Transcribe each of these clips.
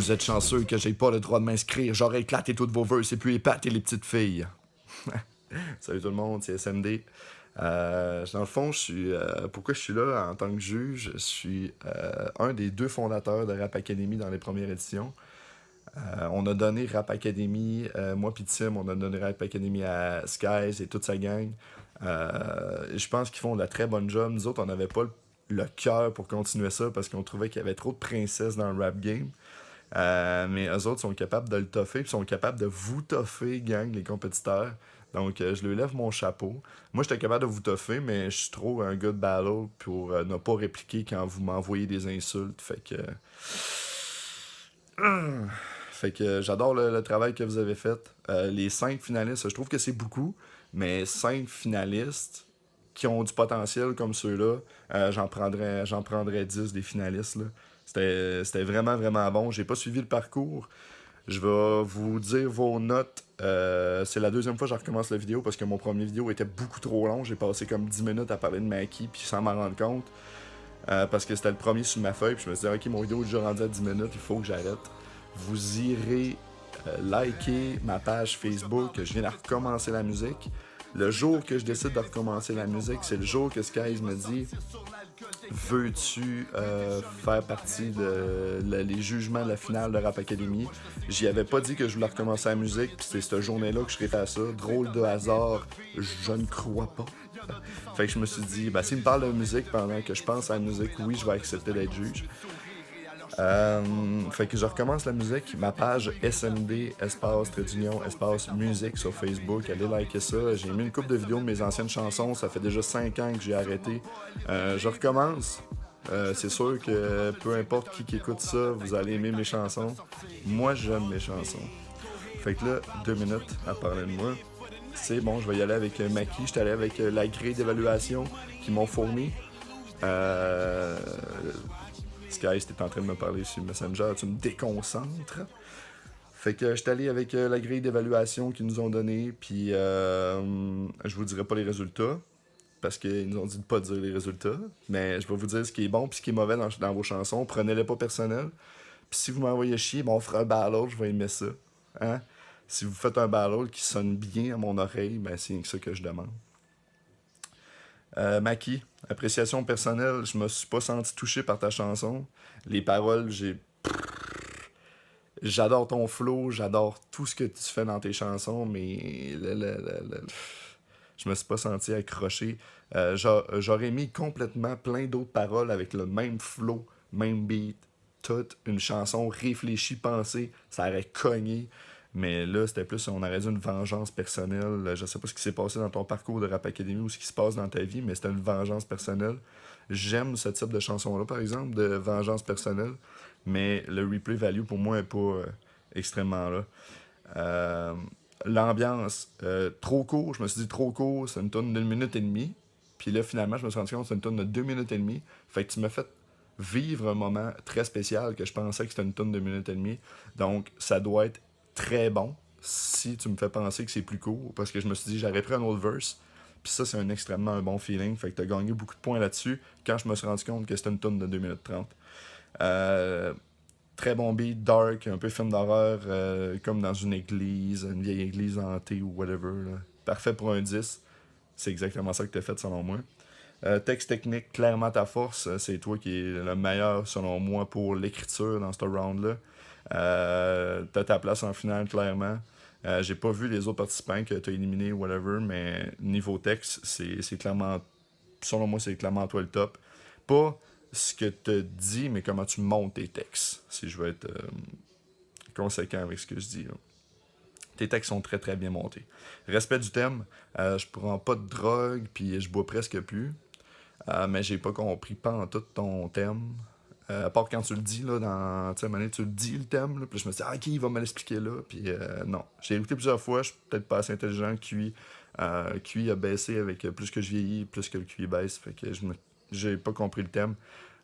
Vous êtes chanceux que j'ai pas le droit de m'inscrire. J'aurais éclaté toutes vos vœux, c'est plus épaté les petites filles. Salut tout le monde, c'est SMD. Dans le fond, pourquoi je suis là en tant que juge? Je suis un des deux fondateurs de Rap Academy dans les premières éditions. On a donné Rap Academy, moi pis Tim, on a donné Rap Academy à Skies et toute sa gang. Je pense qu'ils font de la très bonne job. Nous autres, on n'avait pas le cœur pour continuer ça parce qu'on trouvait qu'il y avait trop de princesses dans le rap game. Mais eux autres sont capables de le toffer, puis sont capables de vous toffer, gang, les compétiteurs. Donc, je lui lève mon chapeau. Moi, j'étais capable de vous toffer, mais je suis trop un gars de battle pour ne pas répliquer quand vous m'envoyez des insultes. Fait que j'adore le travail que vous avez fait. Les 5 finalistes, je trouve que c'est beaucoup, mais 5 finalistes qui ont du potentiel comme ceux-là, j'en prendrais 10 des finalistes, là. C'était vraiment, vraiment bon. J'ai pas suivi le parcours. Je vais vous dire vos notes. C'est la deuxième fois que je recommence la vidéo parce que mon premier vidéo était beaucoup trop long. J'ai passé comme 10 minutes à parler de Maki puis sans m'en rendre compte. Parce que c'était le premier sur ma feuille. Puis je me suis dit, ok, mon vidéo est déjà rendu à 10 minutes, il faut que j'arrête. Vous irez liker ma page Facebook. Je viens de recommencer la musique. Le jour que je décide de recommencer la musique, c'est le jour que Skies me dit veux-tu faire partie les jugements de la finale de Rap Academy. J'y avais pas dit que je voulais recommencer la musique, puis c'est cette journée-là que je serais fait à ça. Drôle de hasard, je ne crois pas. Fait que je me suis dit, s'il me parle de musique pendant que je pense à la musique, oui, je vais accepter d'être juge. Fait que je recommence la musique, ma page SMD, espace, trait d'union, espace, musique sur Facebook, allez liker ça. J'ai mis une couple de vidéos de mes anciennes chansons, ça fait déjà 5 ans que j'ai arrêté. Je recommence. C'est sûr que peu importe qui écoute ça, vous allez aimer mes chansons. Moi, j'aime mes chansons. Fait que là, 2 minutes à parler de moi. C'est bon, je vais y aller avec Maki. Je suis allé avec la grille d'évaluation qu'ils m'ont fourni. Sky, t'es en train de me parler sur Messenger, tu me déconcentres. Fait que j'étais allé avec la grille d'évaluation qu'ils nous ont donnée, puis je vous dirai pas les résultats, parce qu'ils nous ont dit de pas dire les résultats, mais je vais vous dire ce qui est bon puis ce qui est mauvais dans vos chansons. Prenez-les pas personnel. Puis si vous m'envoyez chier, on fera un battle, je vais aimer ça. Hein? Si vous faites un battle qui sonne bien à mon oreille, c'est ça que je demande. Maki, appréciation personnelle, je me suis pas senti touché par ta chanson. Les paroles, j'adore ton flow, j'adore tout ce que tu fais dans tes chansons, mais je me suis pas senti accroché. J'aurais mis complètement plein d'autres paroles avec le même flow, même beat, toute une chanson réfléchie, pensée, ça aurait cogné. Mais là, c'était plus, on aurait dit une vengeance personnelle. Je sais pas ce qui s'est passé dans ton parcours de Rap Academy ou ce qui se passe dans ta vie, mais c'était une vengeance personnelle. J'aime ce type de chanson-là, par exemple, de vengeance personnelle, mais le replay value, pour moi, n'est pas extrêmement là. L'ambiance, trop court, je me suis dit trop court, c'est une tonne d'une minute et demie. Puis là, finalement, je me suis rendu compte que c'est une tonne de 2 minutes et demie. Fait que tu m'as fait vivre un moment très spécial que je pensais que c'était une tonne de minute et demie. Donc, ça doit être très bon si tu me fais penser que c'est plus court, parce que je me suis dit j'aurais pris un autre verse, puis ça c'est extrêmement un bon feeling, fait que t'as gagné beaucoup de points là-dessus quand je me suis rendu compte que c'était une tonne de 2 minutes 30. Très bon beat, dark, un peu film d'horreur, comme dans une église, une vieille église hantée ou whatever, là. Parfait pour un 10, c'est exactement ça que t'as fait selon moi. Texte technique, clairement ta force, c'est toi qui es le meilleur selon moi pour l'écriture dans ce round-là. T'as ta place en finale, clairement. J'ai pas vu les autres participants que t'as éliminés ou whatever, mais niveau texte, c'est clairement, selon moi, c'est clairement toi le top. Pas ce que t'as dit, mais comment tu montes tes textes, si je veux être conséquent avec ce que je dis, là. Tes textes sont très très bien montés. Respect du thème, je prends pas de drogue, puis je bois presque plus. Mais j'ai pas compris pas en tout ton thème. À part quand tu le dis, là, tu sais, à un moment donné, tu le dis le thème, là, puis je me suis dit, ok, il va me l'expliquer là, puis non. J'ai écouté plusieurs fois, je suis peut-être pas assez intelligent, QI a baissé avec plus que je vieillis, plus que le QI baisse, fait que j'ai pas compris le thème.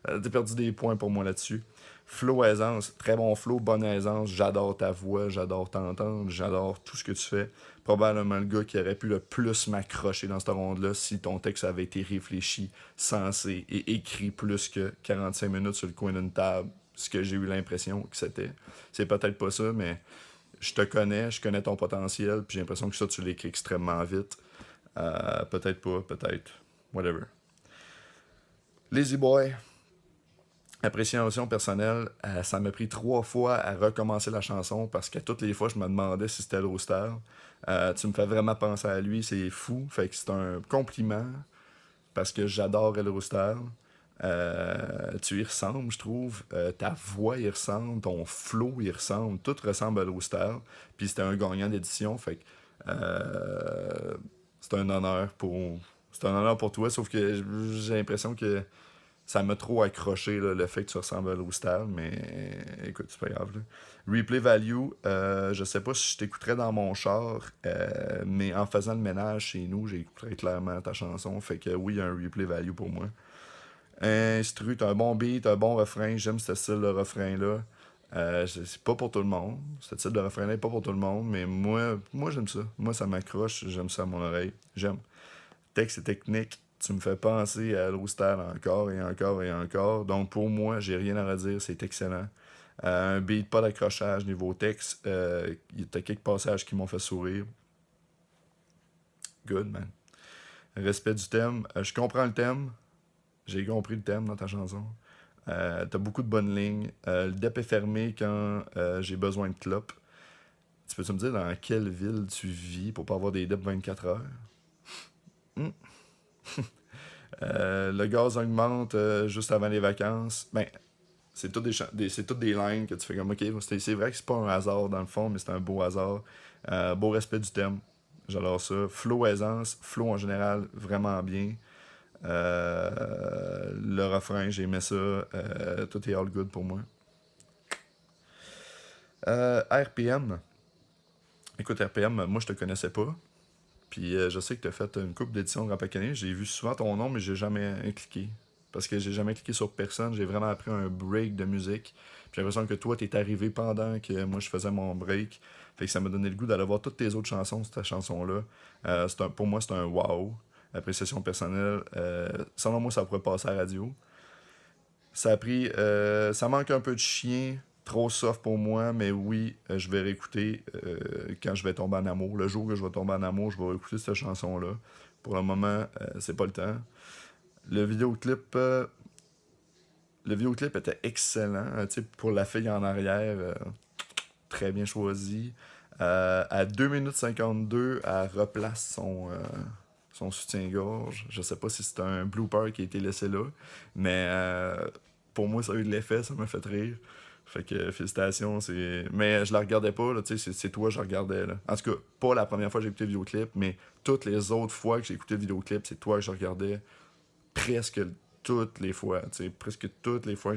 T'as perdu des points pour moi là-dessus. Flow aisance, très bon flow, bonne aisance, j'adore ta voix, j'adore t'entendre, j'adore tout ce que tu fais. Probablement le gars qui aurait pu le plus m'accrocher dans cette ronde-là si ton texte avait été réfléchi, sensé et écrit plus que 45 minutes sur le coin d'une table. ce que j'ai eu l'impression que c'était. C'est peut-être pas ça, mais je connais ton potentiel, puis j'ai l'impression que ça, tu l'écris extrêmement vite. Peut-être pas, peut-être. Whatever. Lazy Boy. Appréciation personnelle, ça m'a pris 3 fois à recommencer la chanson parce que toutes les fois, je me demandais si c'était Lostar. Tu me fais vraiment penser à lui, c'est fou. Fait que c'est un compliment parce que j'adore El Rooster. Tu y ressembles, je trouve. Ta voix y ressemble, ton flow y ressemble. Tout ressemble à El Rooster. Puis c'était un gagnant d'édition. Fait que c'est un honneur pour. C'est un honneur pour toi, sauf que j'ai l'impression que ça m'a trop accroché là, le fait que tu ressembles à Lostal, mais écoute, c'est pas grave. Là. Replay value, je sais pas si je t'écouterais dans mon char, mais en faisant le ménage chez nous, j'écouterais clairement ta chanson. Fait que oui, il y a un replay value pour moi. Instru, t'as un bon beat, t'as un bon refrain, j'aime ce style de refrain-là. C'est pas pour tout le monde. Ce style de refrain-là est pas pour tout le monde, mais moi j'aime ça. Moi, ça m'accroche, j'aime ça à mon oreille. J'aime. Texte et technique, tu me fais penser à Lostal encore et encore et encore. Donc pour moi, j'ai rien à redire, c'est excellent. Un beat, pas d'accrochage niveau texte. Il y a quelques passages qui m'ont fait sourire. Good, man. Respect du thème. Je comprends le thème. J'ai compris le thème dans ta chanson. T'as beaucoup de bonnes lignes. Le dep est fermé quand j'ai besoin de clope. Tu peux-tu me dire dans quelle ville tu vis pour pas avoir des dep 24 heures? Hmm. Le gaz augmente juste avant les vacances. Ben, c'est toutes c'est toutes des lines que tu fais comme, ok, c'est vrai que c'est pas un hasard dans le fond, mais c'est un beau hasard. Beau respect du thème. J'adore ça. Flow aisance, flow en général, vraiment bien. Le refrain, j'ai aimé ça. Tout est all good pour moi. RPM. Écoute, RPM, moi je te connaissais pas. Puis je sais que tu as fait une couple d'éditions de Rap Academy. J'ai vu souvent ton nom, mais j'ai jamais cliqué. Parce que j'ai jamais cliqué sur personne. J'ai vraiment appris un break de musique. Puis j'ai l'impression que toi, t'es arrivé pendant que moi je faisais mon break. Fait que ça m'a donné le goût d'aller voir toutes tes autres chansons, cette chanson-là. Pour moi, c'est un wow. Appréciation personnelle. Selon moi, ça pourrait passer à la radio. Ça a pris. Ça manque un peu de chien. Trop soft pour moi, mais oui, je vais réécouter quand je vais tomber en amour. Le jour que je vais tomber en amour, je vais réécouter cette chanson-là. Pour le moment, c'est pas le temps. Le vidéoclip, euh, le vidéoclip était excellent. Pour la fille en arrière, très bien choisi. À 2 minutes 52, elle replace son soutien-gorge. Je sais pas si c'est un blooper qui a été laissé là, mais pour moi, ça a eu de l'effet, ça m'a fait rire. Fait que félicitations, c'est. Mais je la regardais pas, là, tu sais, c'est toi, je regardais, là. En tout cas, pas la première fois que j'ai écouté le vidéoclip, mais toutes les autres fois que j'ai écouté le vidéoclip, c'est toi que je regardais presque toutes les fois, tu sais, presque toutes les fois.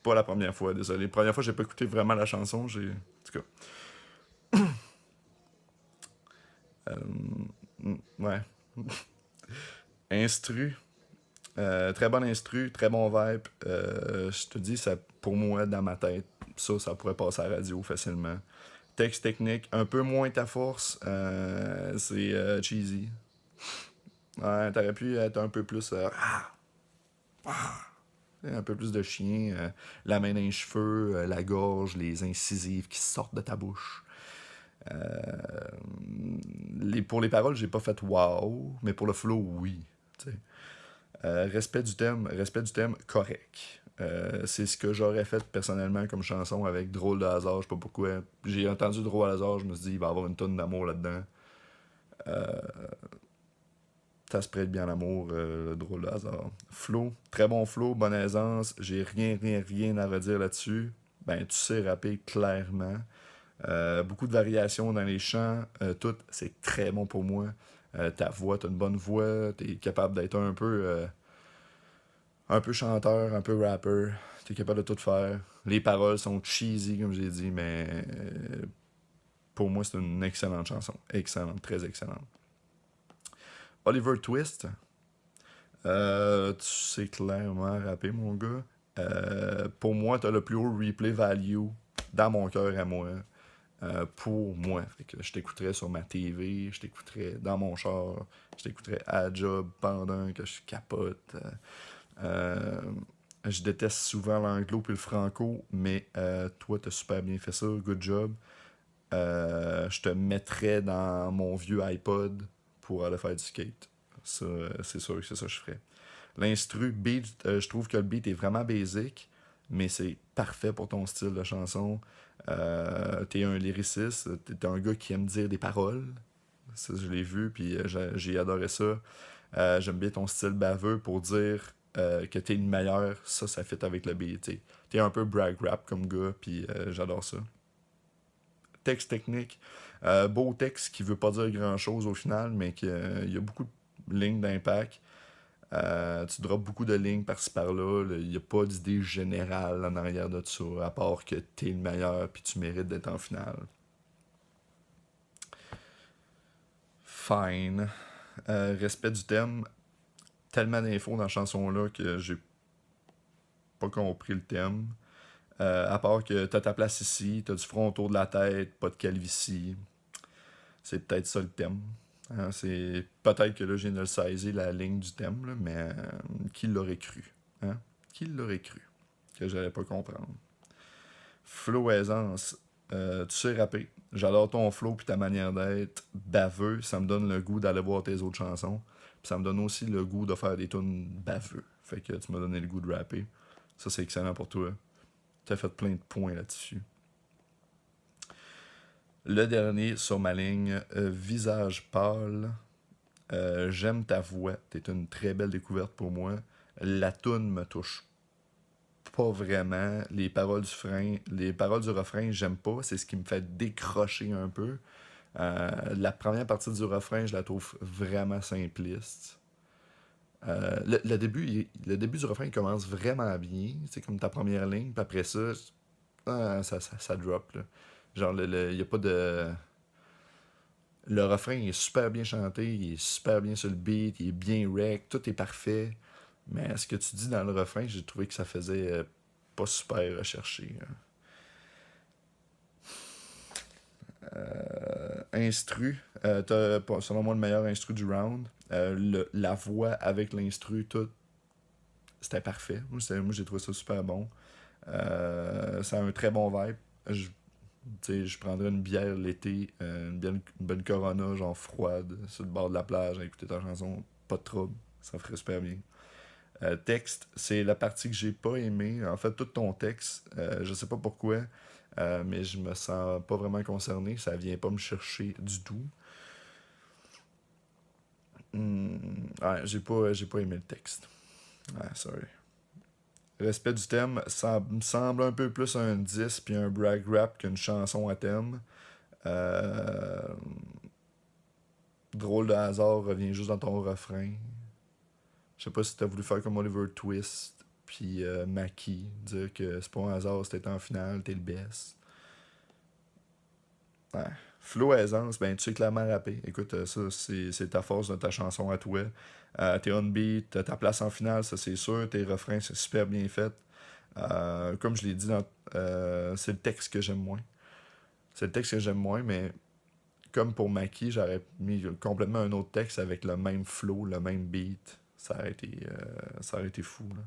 Pas la première fois, désolé. La première fois, j'ai pas écouté vraiment la chanson, j'ai. En tout cas. Ouais. Instru. Très bon instru, très bon vibe. Je te dis, ça, pour moi, dans ma tête, ça pourrait passer à la radio facilement. Texte technique, un peu moins ta force, c'est cheesy. Ouais, t'aurais pu être un peu plus. Un peu plus de chien, la main dans les cheveux, la gorge, les incisives qui sortent de ta bouche. Pour les paroles, j'ai pas fait wow, mais pour le flow, oui. T'sais. Respect du thème, correct. C'est ce que j'aurais fait personnellement comme chanson avec Drôle de hasard, je sais pas pourquoi. J'ai entendu Drôle de hasard, je me suis dit, il va y avoir une tonne d'amour là-dedans. Ça se prête bien à l'amour, le Drôle de hasard. Flow, très bon flow, bonne aisance, j'ai rien à redire là-dessus. Ben, tu sais rapper clairement. Beaucoup de variations dans les chants, tout, c'est très bon pour moi. Ta voix, t'as une bonne voix, t'es capable d'être un peu chanteur, un peu rapper. T'es capable de tout faire. Les paroles sont cheesy, comme j'ai dit, mais pour moi, c'est une excellente chanson. Excellente, très excellente. Oliver Twist, tu sais clairement rapper, mon gars. Pour moi, t'as le plus haut replay value dans mon cœur à moi. Pour moi. Fait que je t'écouterais sur ma TV, je t'écouterais dans mon char, je t'écouterais à la job pendant que je capote. Euh, Je déteste souvent l'anglo puis le franco, mais toi, t'as super bien fait ça. Good job. Je te mettrais dans mon vieux iPod pour aller faire du skate. Ça, c'est sûr que c'est ça que je ferais. L'instru, beat, je trouve que le beat est vraiment basic, mais c'est parfait pour ton style de chanson. T'es un lyriciste, t'es un gars qui aime dire des paroles. Ça, je l'ai vu, puis j'ai adoré ça. J'aime bien ton style baveux pour dire que t'es le meilleur. Ça fit avec le beat. T'es un peu brag rap comme gars, puis j'adore ça. Texte technique. Beau texte qui veut pas dire grand chose au final, mais qu'il y a beaucoup de lignes d'impact. Tu drops beaucoup de lignes par-ci par-là. Il n'y a pas d'idée générale en arrière de ça, à part que t'es le meilleur puis tu mérites d'être en finale. Fine. Respect du thème. Tellement d'infos dans la chanson-là que j'ai pas compris le thème. À part que t'as ta place ici, t'as du front autour de la tête, pas de calvitie. C'est peut-être ça le thème. C'est peut-être que là, je viens de le saisir, la ligne du thème, là, mais qui l'aurait cru? Qui l'aurait cru? Que j'allais pas comprendre. Flow aisance. Tu sais rapper. J'adore ton flow puis ta manière d'être baveux. Ça me donne le goût d'aller voir tes autres chansons. Puis ça me donne aussi le goût de faire des tunes baveux. Fait que tu m'as donné le goût de rapper. Ça, c'est excellent pour toi. Tu as fait plein de points là-dessus. Le dernier sur ma ligne, visage pâle. J'aime ta voix. T'es une très belle découverte pour moi. La toune me touche pas vraiment. Les paroles du refrain, j'aime pas. C'est ce qui me fait décrocher un peu. La première partie du refrain, je la trouve vraiment simpliste. Le début du refrain il commence vraiment bien. C'est comme ta première ligne. Puis après ça, ça drop. Là. Genre, il n'y a pas de... Le refrain est super bien chanté, il est super bien sur le beat, il est bien rec, tout est parfait. Mais ce que tu dis dans le refrain, j'ai trouvé que ça faisait pas super recherché. Instru, t'as selon moi le meilleur instru du round. La voix avec l'instru, tout, c'était parfait. Moi, j'ai trouvé ça super bon. Ça a un très bon vibe. Je prendrais une bière l'été, une bonne Corona, genre froide, sur le bord de la plage, à écouter ta chanson, pas de trouble, ça ferait super bien. Texte, c'est la partie que j'ai pas aimée. En fait, tout ton texte, je sais pas pourquoi, mais je me sens pas vraiment concerné, ça vient pas me chercher du tout. Ouais, j'ai pas aimé le texte. Ouais, sorry. Respect du thème, ça me semble un peu plus un 10 puis un brag rap qu'une chanson à thème. Drôle de hasard revient juste dans ton refrain. Je sais pas si t'as voulu faire comme Oliver Twist puis Mackie, dire que c'est pas un hasard, si t'es en finale, t'es le best. Ouais. Flow aisance, ben tu sais clairement rapper. Écoute, ça, c'est ta force de ta chanson à toi. T'es on beat, t'as ta place en finale, ça c'est sûr. Tes refrains, c'est super bien fait. Comme je l'ai dit, c'est le texte que j'aime moins. C'est le texte que j'aime moins, mais comme pour Mackie, j'aurais mis complètement un autre texte avec le même flow, le même beat. Ça aurait été fou, là.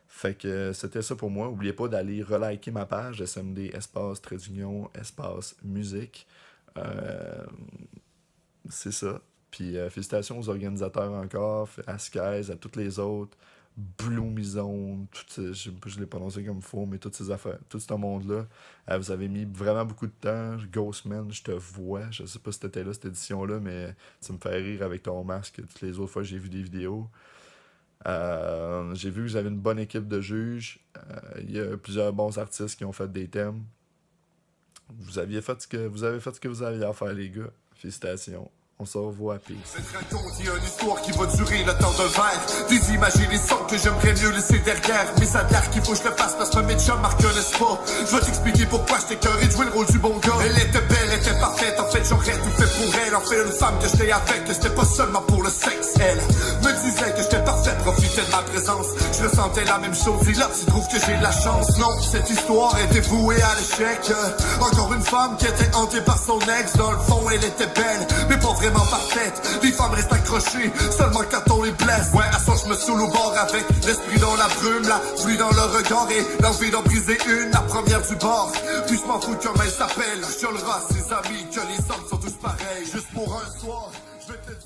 Fait que c'était ça pour moi. N'oubliez pas d'aller reliker ma page SMD espace trait d'union espace musique. C'est ça. Puis félicitations aux organisateurs encore, à Skies, à toutes les autres, Bloomizone, je l'ai prononcé comme faux, mais toutes ces affaires, tout ce monde-là. Vous avez mis vraiment beaucoup de temps. Ghostman, je te vois. Je sais pas si t'étais là cette édition-là, mais tu me fais rire avec ton masque. Toutes les autres fois j'ai vu des vidéos. J'ai vu que vous avez une bonne équipe de juges. Il y a plusieurs bons artistes qui ont fait des thèmes. Vous avez fait ce que vous aviez à faire, les gars. Félicitations. On se revoit, peace. Cette raconte, il y a une histoire qui va durer le temps d'un verre. Des images et des sons que j'aimerais mieux laisser derrière. Mais ça a l'air qu'il faut que je le fasse parce que mes chums me reconnaissent pas. Je vais t'expliquer pourquoi j'étais cœuré de jouer le rôle du bon gars. Elle était belle, elle était parfaite, en fait j'aurais tout fait pour elle. en fait une femme que j'étais avec, que c'était pas seulement pour le sexe. Elle me disait que j'étais parfait, profitait de ma présence. Je ressentais la même chose, et là tu trouves que j'ai de la chance. Non, cette histoire était vouée à l'échec. Encore une femme qui était hantée par son ex. Dans le fond elle était belle, mais pas vraiment parfaite. Les femmes restent accrochées, seulement quand on les blesse. Ouais, à ça je me saoule au bord avec l'esprit dans la brume, la pluie dans le regard et l'envie d'en briser une, la première du bord. Puis je m'en fous comment elle s'appelle, je le ses amis, que les hommes sont tous pareils. Juste pour un soir, je vais te dire